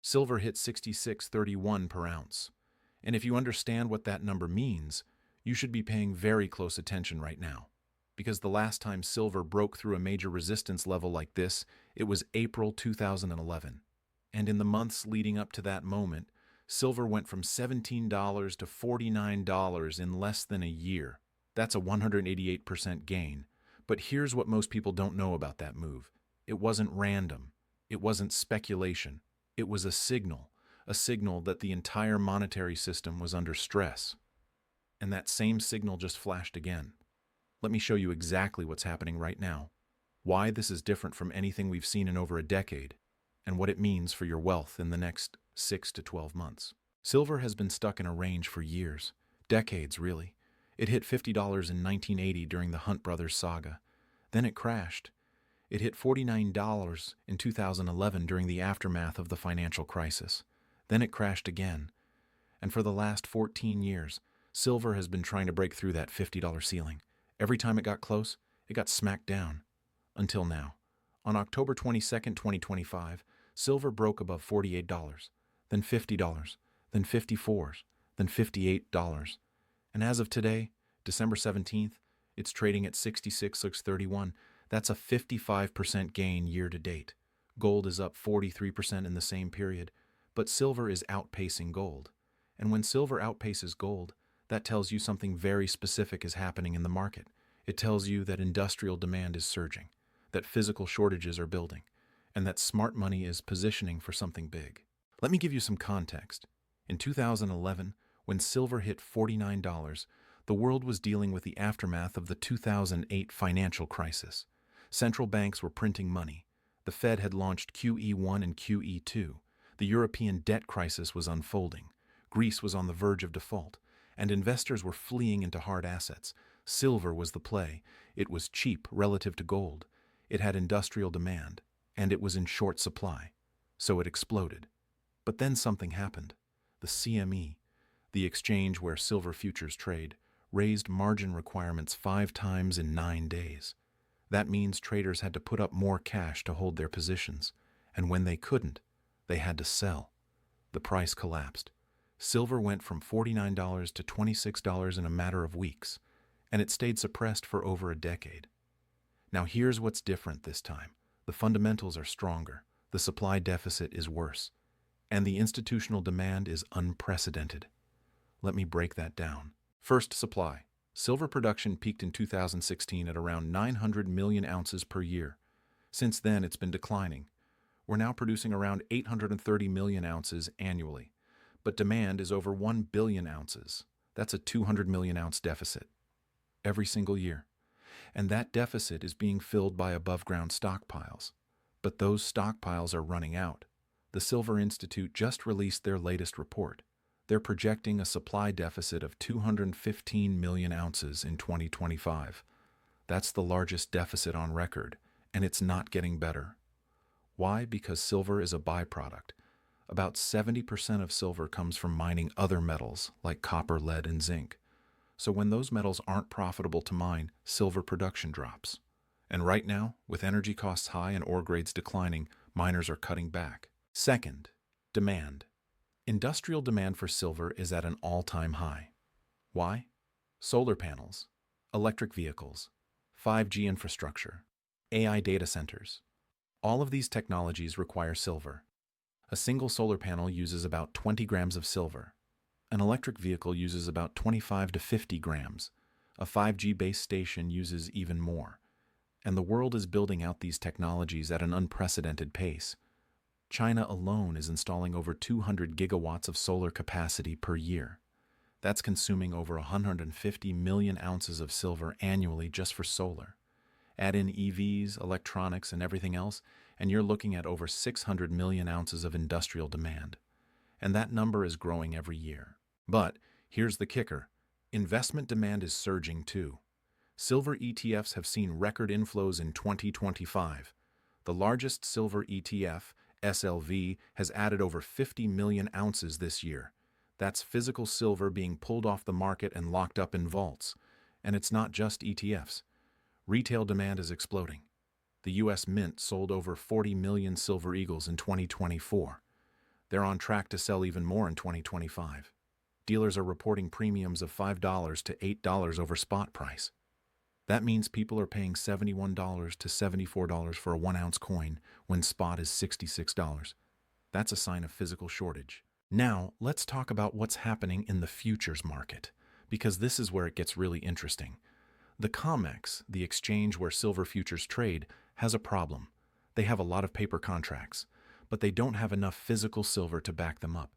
Silver hit 66.31 per ounce. And if you understand what that number means, you should be paying very close attention right now. Because the last time silver broke through a major resistance level like this, it was April 2011. And in the months leading up to that moment, silver went from $17 to $49 in less than a year. That's a 188% gain. But here's what most people don't know about that move. It wasn't random. It wasn't speculation. It was a signal that the entire monetary system was under stress. And that same signal just flashed again. Let me show you exactly what's happening right now, why this is different from anything we've seen in over a decade, and what it means for your wealth in the next 6 to 12 months. Silver has been stuck in a range for years, decades really. It hit $50 in 1980 during the Hunt Brothers saga. Then it crashed. It hit $49 in 2011 during the aftermath of the financial crisis. Then it crashed again. And for the last 14 years, silver has been trying to break through that $50 ceiling. Every time it got close, it got smacked down. Until now. On October 22, 2025, silver broke above $48, then $50, then $54, then $58. And as of today, December 17th, it's trading at 66.31. That's a 55% gain year to date. Gold is up 43% in the same period, but silver is outpacing gold. And when silver outpaces gold, that tells you something very specific is happening in the market. It tells you that industrial demand is surging, that physical shortages are building, and that smart money is positioning for something big. Let me give you some context. In 2011, when silver hit $49, the world was dealing with the aftermath of the 2008 financial crisis. Central banks were printing money. The Fed had launched QE1 and QE2. The European debt crisis was unfolding. Greece was on the verge of default, and investors were fleeing into hard assets. Silver was the play. It was cheap relative to gold. It had industrial demand, and it was in short supply. So it exploded. But then something happened. The CME, the exchange where silver futures trade, raised margin requirements 5 times in 9 days. That means traders had to put up more cash to hold their positions, and when they couldn't, they had to sell. The price collapsed. Silver went from $49 to $26 in a matter of weeks, and it stayed suppressed for over a decade. Now here's what's different this time. The fundamentals are stronger, the supply deficit is worse, and the institutional demand is unprecedented. Let me break that down. First, supply. Silver production peaked in 2016 at around 900 million ounces per year. Since then, it's been declining. We're now producing around 830 million ounces annually. But demand is over 1 billion ounces. That's a 200 million ounce deficit every single year. And that deficit is being filled by above-ground stockpiles. But those stockpiles are running out. The Silver Institute just released their latest report. They're projecting a supply deficit of 215 million ounces in 2025. That's the largest deficit on record, and it's not getting better. Why? Because silver is a byproduct. About 70% of silver comes from mining other metals like copper, lead, and zinc. So when those metals aren't profitable to mine, silver production drops. And right now, with energy costs high and ore grades declining, miners are cutting back. Second, demand. Industrial demand for silver is at an all-time high. Why? Solar panels, electric vehicles, 5G infrastructure, AI data centers. All of these technologies require silver. A single solar panel uses about 20 grams of silver. An electric vehicle uses about 25 to 50 grams. A 5G base station uses even more. And the world is building out these technologies at an unprecedented pace. China alone is installing over 200 gigawatts of solar capacity per year. That's consuming over 150 million ounces of silver annually just for solar. Add in EVs, electronics, and everything else, and you're looking at over 600 million ounces of industrial demand. And that number is growing every year. But here's the kicker. Investment demand is surging too. Silver ETFs have seen record inflows in 2025. The largest silver ETF, SLV, has added over 50 million ounces this year. That's physical silver being pulled off the market and locked up in vaults. And it's not just ETFs. Retail demand is exploding. The U.S. Mint sold over 40 million Silver Eagles in 2024. They're on track to sell even more in 2025. Dealers are reporting premiums of $5 to $8 over spot price. That means people are paying $71 to $74 for a 1-ounce coin when spot is $66. That's a sign of physical shortage. Now, let's talk about what's happening in the futures market, because this is where it gets really interesting. The COMEX, the exchange where silver futures trade, has a problem. They have a lot of paper contracts, but they don't have enough physical silver to back them up.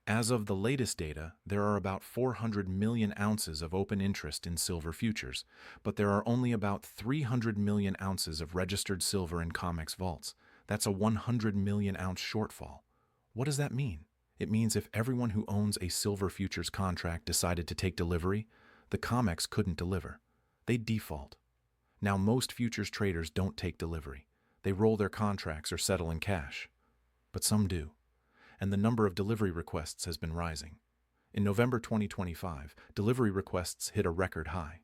As of the latest data, there are about 400 million ounces of open interest in silver futures, but there are only about 300 million ounces of registered silver in COMEX vaults. That's a 100 million ounce shortfall. What does that mean? It means if everyone who owns a silver futures contract decided to take delivery, the COMEX couldn't deliver. They'd default. Now, most futures traders don't take delivery. They roll their contracts or settle in cash. But some do. And the number of delivery requests has been rising. In November 2025, delivery requests hit a record high.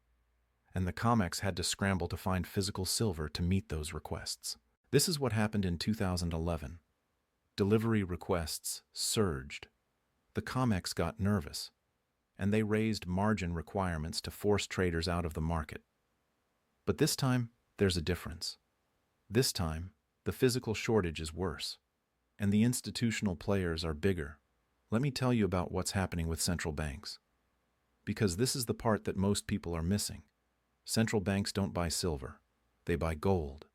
And the COMEX had to scramble to find physical silver to meet those requests. This is what happened in 2011. Delivery requests surged. The COMEX got nervous, and they raised margin requirements to force traders out of the market. But this time, there's a difference. This time, the physical shortage is worse, and the institutional players are bigger. Let me tell you about what's happening with central banks. Because this is the part that most people are missing. Central banks don't buy silver. They buy gold.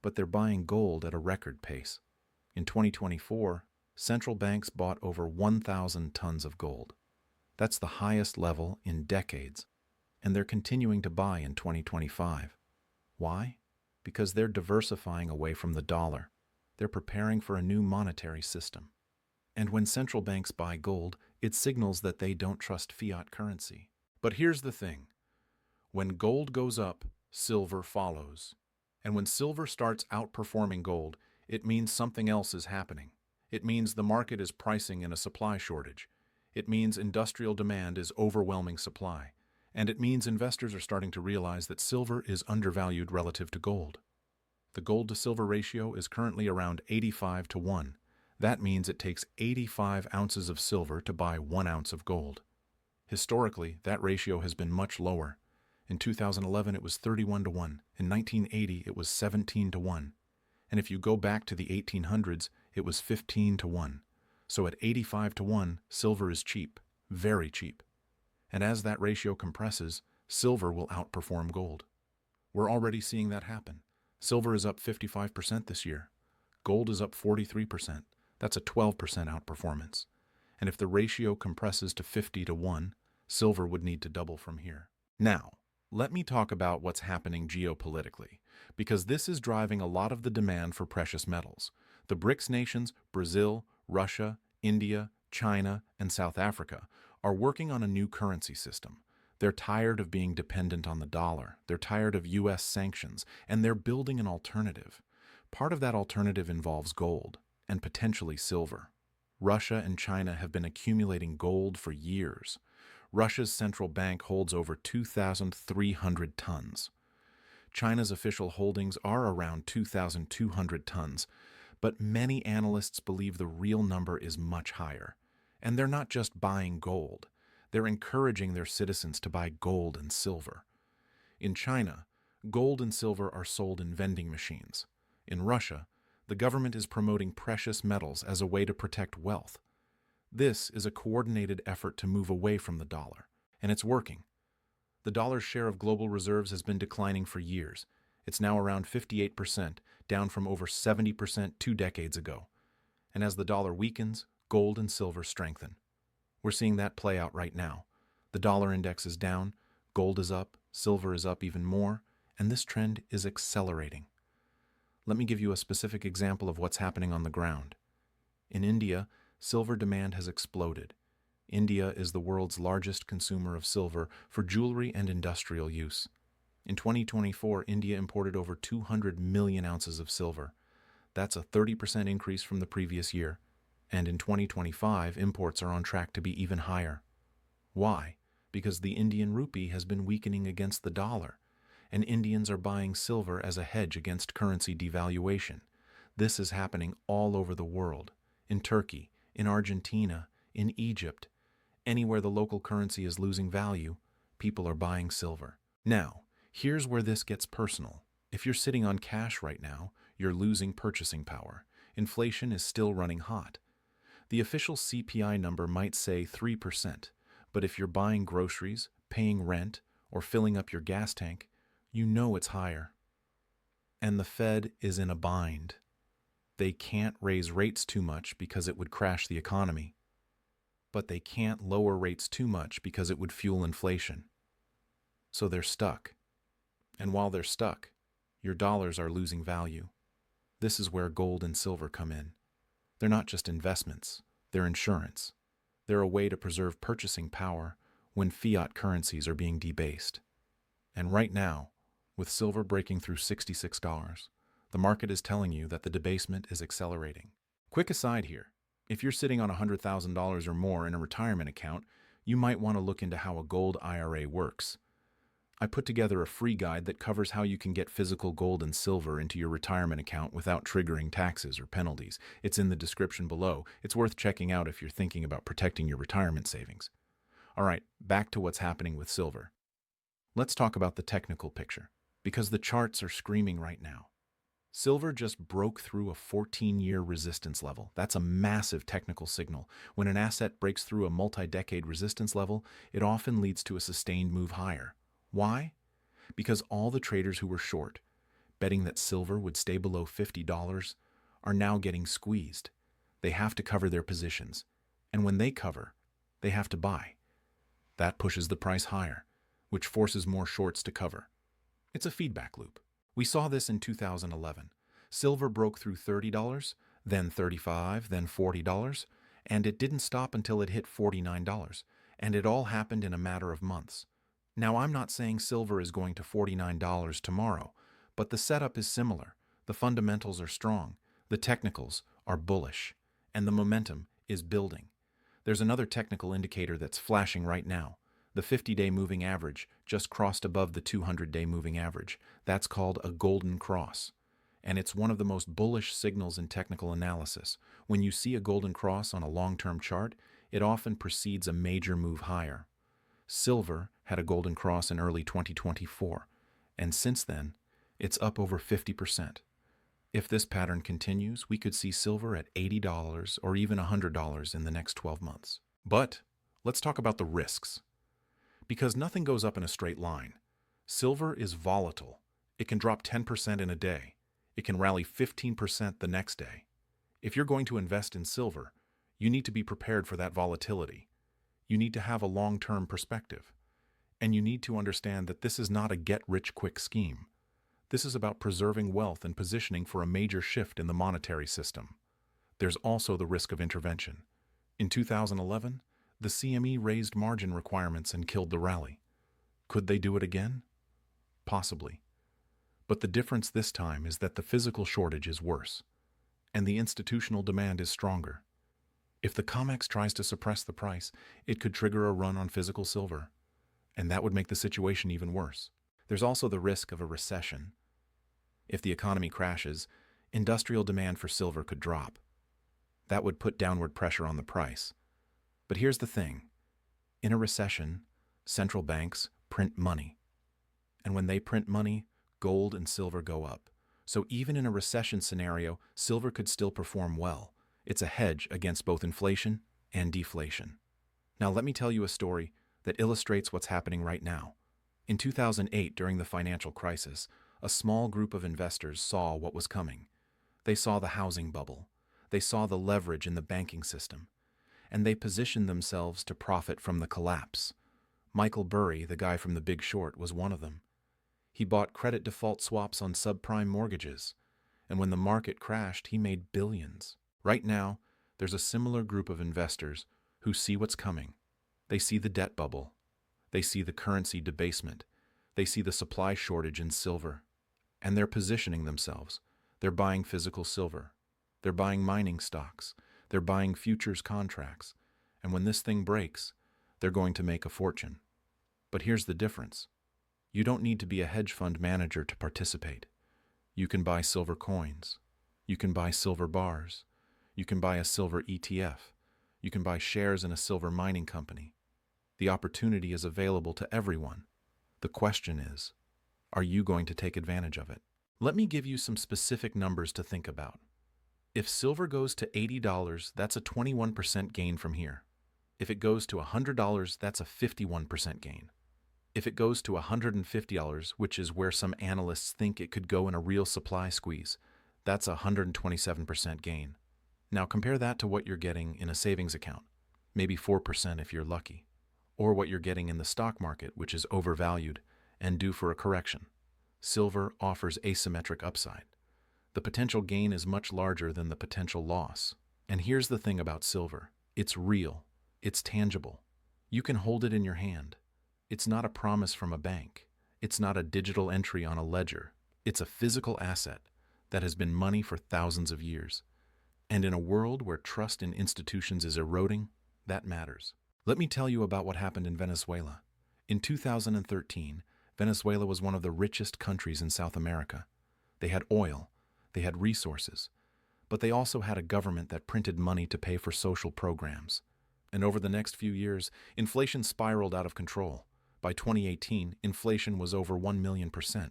But they're buying gold at a record pace. In 2024, central banks bought over 1,000 tons of gold. That's the highest level in decades. And they're continuing to buy in 2025. Why? Because they're diversifying away from the dollar. They're preparing for a new monetary system. And when central banks buy gold, it signals that they don't trust fiat currency. But here's the thing. When gold goes up, silver follows. And when silver starts outperforming gold, it means something else is happening. It means the market is pricing in a supply shortage. It means industrial demand is overwhelming supply. And it means investors are starting to realize that silver is undervalued relative to gold. The gold-to-silver ratio is currently around 85 to 1. That means it takes 85 ounces of silver to buy 1 ounce of gold. Historically, that ratio has been much lower. In 2011, it was 31 to 1. In 1980, it was 17 to 1. And if you go back to the 1800s, it was 15 to 1. So at 85 to 1, silver is cheap, very cheap. And as that ratio compresses, silver will outperform gold. We're already seeing that happen. Silver is up 55% this year. Gold is up 43%. That's a 12% outperformance. And if the ratio compresses to 50 to 1, silver would need to double from here. Now, let me talk about what's happening geopolitically, because this is driving a lot of the demand for precious metals. The BRICS nations, Brazil, Russia, India, China, and South Africa, are working on a new currency system. They're tired of being dependent on the dollar. They're tired of U.S. sanctions, and they're building an alternative. Part of that alternative involves gold, and potentially silver. Russia and China have been accumulating gold for years. Russia's central bank holds over 2,300 tons. China's official holdings are around 2,200 tons, but many analysts believe the real number is much higher. And they're not just buying gold. They're encouraging their citizens to buy gold and silver. In China, gold and silver are sold in vending machines. In Russia, the government is promoting precious metals as a way to protect wealth. This is a coordinated effort to move away from the dollar, and it's working. The dollar's share of global reserves has been declining for years. It's now around 58%, down from over 70% 2 decades ago. And as the dollar weakens, gold and silver strengthen. We're seeing that play out right now. The dollar index is down, gold is up, silver is up even more, and this trend is accelerating. Let me give you a specific example of what's happening on the ground. In India, silver demand has exploded. India is the world's largest consumer of silver for jewelry and industrial use. In 2024, India imported over 200 million ounces of silver. That's a 30% increase from the previous year. And in 2025, imports are on track to be even higher. Why? Because the Indian rupee has been weakening against the dollar, and Indians are buying silver as a hedge against currency devaluation. This is happening all over the world, in Turkey, in Argentina, in Egypt, anywhere the local currency is losing value, people are buying silver. Now, here's where this gets personal. If you're sitting on cash right now, you're losing purchasing power. Inflation is still running hot. The official CPI number might say 3%, but if you're buying groceries, paying rent, or filling up your gas tank, you know it's higher. And the Fed is in a bind. They can't raise rates too much because it would crash the economy. But they can't lower rates too much because it would fuel inflation. So they're stuck. And while they're stuck, your dollars are losing value. This is where gold and silver come in. They're not just investments, they're insurance. They're a way to preserve purchasing power when fiat currencies are being debased. And right now, with silver breaking through $66, the market is telling you that the debasement is accelerating. Quick aside here, if you're sitting on $100,000 or more in a retirement account, you might want to look into how a gold IRA works. I put together a free guide that covers how you can get physical gold and silver into your retirement account without triggering taxes or penalties. It's in the description below. It's worth checking out if you're thinking about protecting your retirement savings. All right, back to what's happening with silver. Let's talk about the technical picture, because the charts are screaming right now. Silver just broke through a 14-year resistance level. That's a massive technical signal. When an asset breaks through a multi-decade resistance level, it often leads to a sustained move higher. Why? Because all the traders who were short, betting that silver would stay below $50, are now getting squeezed. They have to cover their positions. And when they cover, they have to buy. That pushes the price higher, which forces more shorts to cover. It's a feedback loop. We saw this in 2011. Silver broke through $30, then $35, then $40, and it didn't stop until it hit $49. And it all happened in a matter of months. Now, I'm not saying silver is going to $49 tomorrow, but the setup is similar. The fundamentals are strong, the technicals are bullish, and the momentum is building. There's another technical indicator that's flashing right now. The 50-day moving average just crossed above the 200-day moving average. That's called a golden cross. And it's one of the most bullish signals in technical analysis. When you see a golden cross on a long-term chart, it often precedes a major move higher. Silver had a golden cross in early 2024, and since then, it's up over 50%. If this pattern continues, we could see silver at $80 or even $100 in the next 12 months. But let's talk about the risks. Because nothing goes up in a straight line. Silver is volatile. It can drop 10% in a day. It can rally 15% the next day. If you're going to invest in silver, you need to be prepared for that volatility. You need to have a long-term perspective. And you need to understand that this is not a get-rich-quick scheme. This is about preserving wealth and positioning for a major shift in the monetary system. There's also the risk of intervention. In 2011, the CME raised margin requirements and killed the rally. Could they do it again? Possibly. But the difference this time is that the physical shortage is worse, and the institutional demand is stronger. If the COMEX tries to suppress the price, it could trigger a run on physical silver, and that would make the situation even worse. There's also the risk of a recession. If the economy crashes, industrial demand for silver could drop. That would put downward pressure on the price. But here's the thing. In a recession, central banks print money. And when they print money, gold and silver go up. So even in a recession scenario, silver could still perform well. It's a hedge against both inflation and deflation. Now let me tell you a story that illustrates what's happening right now. In 2008, during the financial crisis, a small group of investors saw what was coming. They saw the housing bubble. They saw the leverage in the banking system. And they positioned themselves to profit from the collapse. Michael Burry, the guy from The Big Short, was one of them. He bought credit default swaps on subprime mortgages. And when the market crashed, he made billions. Right now, there's a similar group of investors who see what's coming. They see the debt bubble. They see the currency debasement. They see the supply shortage in silver. And they're positioning themselves. They're buying physical silver. They're buying mining stocks. They're buying futures contracts. And when this thing breaks, they're going to make a fortune. But here's the difference. You don't need to be a hedge fund manager to participate. You can buy silver coins. You can buy silver bars. You can buy a silver ETF. You can buy shares in a silver mining company. The opportunity is available to everyone. The question is, are you going to take advantage of it? Let me give you some specific numbers to think about. If silver goes to $80, that's a 21% gain from here. If it goes to $100, that's a 51% gain. If it goes to $150, which is where some analysts think it could go in a real supply squeeze, that's a 127% gain. Now compare that to what you're getting in a savings account, maybe 4% if you're lucky, or what you're getting in the stock market, which is overvalued and due for a correction. Silver offers asymmetric upside. The potential gain is much larger than the potential loss. And here's the thing about silver. It's real. It's tangible. You can hold it in your hand. It's not a promise from a bank. It's not a digital entry on a ledger. It's a physical asset that has been money for thousands of years. And in a world where trust in institutions is eroding, that matters. Let me tell you about what happened in Venezuela. In 2013, Venezuela was one of the richest countries in South America. They had oil, they had resources, but they also had a government that printed money to pay for social programs. And over the next few years, inflation spiraled out of control. By 2018, inflation was over 1 million%.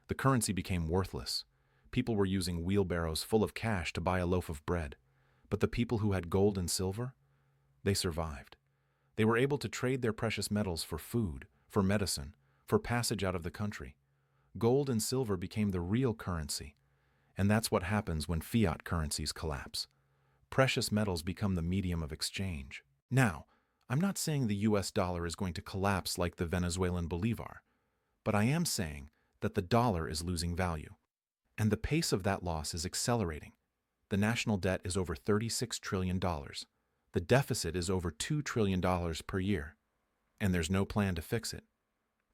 The currency became worthless. People were using wheelbarrows full of cash to buy a loaf of bread. But the people who had gold and silver, they survived. They were able to trade their precious metals for food, for medicine, for passage out of the country. Gold and silver became the real currency. And that's what happens when fiat currencies collapse. Precious metals become the medium of exchange. Now, I'm not saying the US dollar is going to collapse like the Venezuelan bolivar, but I am saying that the dollar is losing value. And the pace of that loss is accelerating. The national debt is over $36 trillion. The deficit is over $2 trillion per year. And there's no plan to fix it.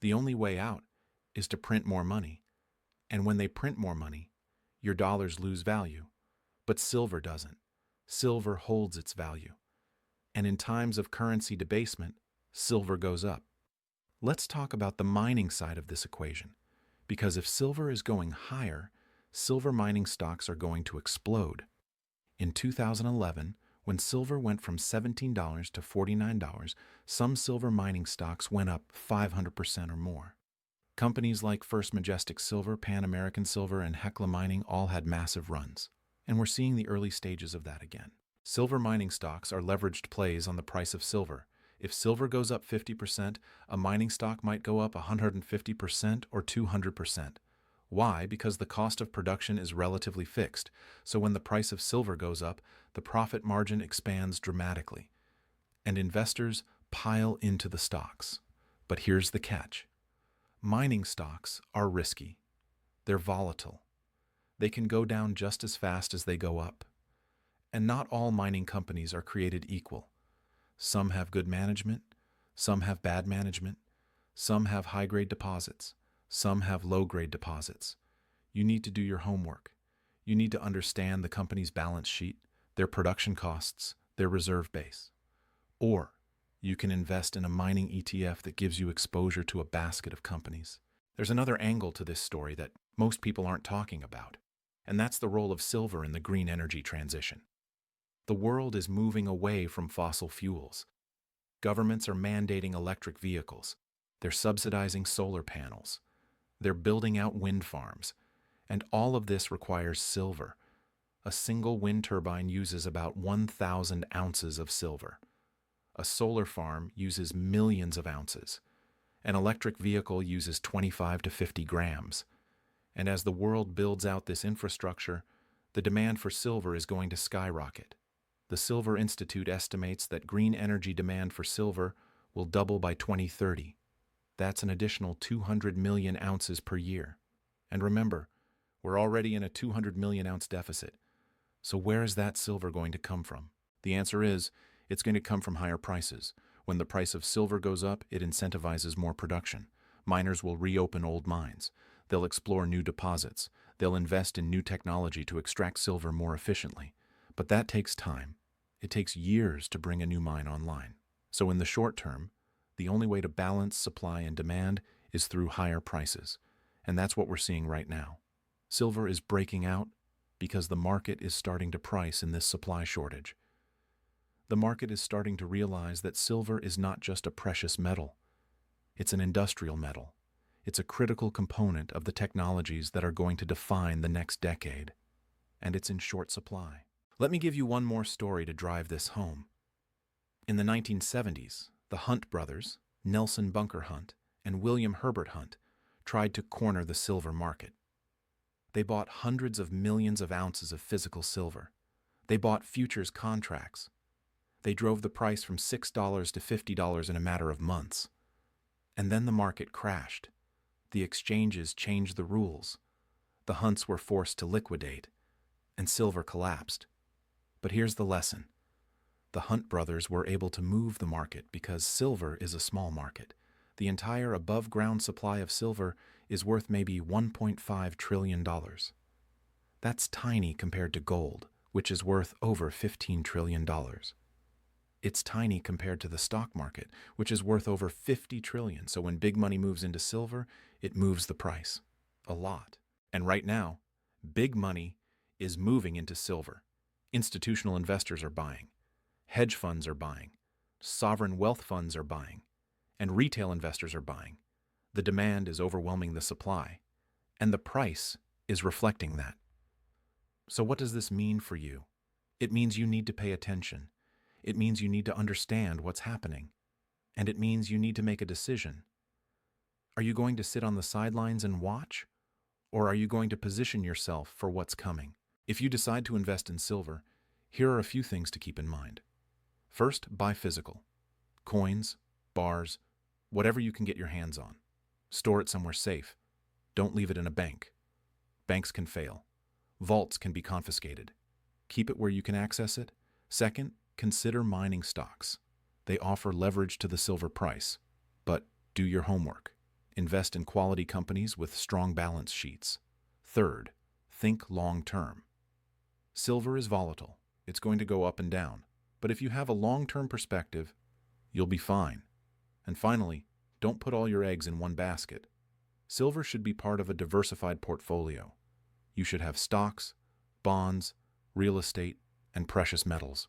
The only way out is to print more money. And when they print more money, your dollars lose value. But silver doesn't. Silver holds its value. And in times of currency debasement, silver goes up. Let's talk about the mining side of this equation. Because if silver is going higher, silver mining stocks are going to explode. In 2011, when silver went from $17 to $49, some silver mining stocks went up 500% or more. Companies like First Majestic Silver, Pan American Silver, and Hecla Mining all had massive runs. And we're seeing the early stages of that again. Silver mining stocks are leveraged plays on the price of silver. If silver goes up 50%, a mining stock might go up 150% or 200%. Why? Because the cost of production is relatively fixed, so when the price of silver goes up, the profit margin expands dramatically. And investors pile into the stocks. But here's the catch. Mining stocks are risky. They're volatile. They can go down just as fast as they go up. And not all mining companies are created equal. Some have good management, some have bad management, some have high-grade deposits, some have low-grade deposits. You need to do your homework. You need to understand the company's balance sheet, their production costs, their reserve base. Or you can invest in a mining ETF that gives you exposure to a basket of companies. There's another angle to this story that most people aren't talking about, and that's the role of silver in the green energy transition. The world is moving away from fossil fuels. Governments are mandating electric vehicles. They're subsidizing solar panels. They're building out wind farms. And all of this requires silver. A single wind turbine uses about 1,000 ounces of silver. A solar farm uses millions of ounces. An electric vehicle uses 25 to 50 grams. And as the world builds out this infrastructure, the demand for silver is going to skyrocket. The Silver Institute estimates that green energy demand for silver will double by 2030. That's an additional 200 million ounces per year. And remember, we're already in a 200 million ounce deficit. So where is that silver going to come from? The answer is, it's going to come from higher prices. When the price of silver goes up, it incentivizes more production. Miners will reopen old mines. They'll explore new deposits. They'll invest in new technology to extract silver more efficiently. But that takes time. It takes years to bring a new mine online. So in the short term, the only way to balance supply and demand is through higher prices. And that's what we're seeing right now. Silver is breaking out because the market is starting to price in this supply shortage. The market is starting to realize that silver is not just a precious metal. It's an industrial metal. It's a critical component of the technologies that are going to define the next decade. And it's in short supply. Let me give you one more story to drive this home. In the 1970s, the Hunt brothers, Nelson Bunker Hunt and William Herbert Hunt, tried to corner the silver market. They bought hundreds of millions of ounces of physical silver. They bought futures contracts. They drove the price from $6 to $50 in a matter of months. And then the market crashed. The exchanges changed the rules. The Hunts were forced to liquidate, and silver collapsed. But here's the lesson. The Hunt brothers were able to move the market because silver is a small market. The entire above-ground supply of silver is worth maybe $1.5 trillion. That's tiny compared to gold, which is worth over $15 trillion. It's tiny compared to the stock market, which is worth over $50 trillion. So when big money moves into silver, it moves the price a lot. And right now, big money is moving into silver. Institutional investors are buying. Hedge funds are buying. Sovereign wealth funds are buying. And retail investors are buying. The demand is overwhelming the supply. And the price is reflecting that. So what does this mean for you? It means you need to pay attention. It means you need to understand what's happening. And it means you need to make a decision. Are you going to sit on the sidelines and watch? Or are you going to position yourself for what's coming? If you decide to invest in silver, here are a few things to keep in mind. First, buy physical. Coins, bars, whatever you can get your hands on. Store it somewhere safe. Don't leave it in a bank. Banks can fail. Vaults can be confiscated. Keep it where you can access it. Second, consider mining stocks. They offer leverage to the silver price. But do your homework. Invest in quality companies with strong balance sheets. Third, think long-term. Silver is volatile. It's going to go up and down. But if you have a long-term perspective, you'll be fine. And finally, don't put all your eggs in one basket. Silver should be part of a diversified portfolio. You should have stocks, bonds, real estate, and precious metals.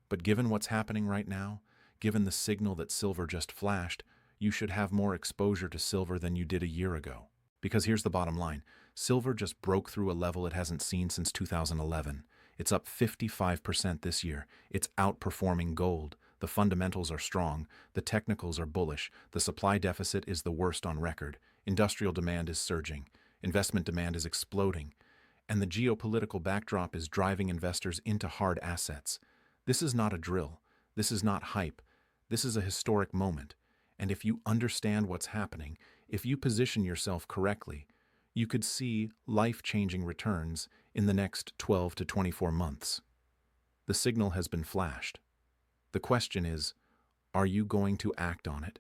But given what's happening right now, given the signal that silver just flashed, you should have more exposure to silver than you did a year ago. Because here's the bottom line. Silver just broke through a level it hasn't seen since 2011. It's up 55% this year. It's outperforming gold. The fundamentals are strong. The technicals are bullish. The supply deficit is the worst on record. Industrial demand is surging. Investment demand is exploding. And the geopolitical backdrop is driving investors into hard assets. This is not a drill. This is not hype. This is a historic moment. And if you understand what's happening, if you position yourself correctly, you could see life-changing returns in the next 12 to 24 months. The signal has been flashed. The question is, are you going to act on it?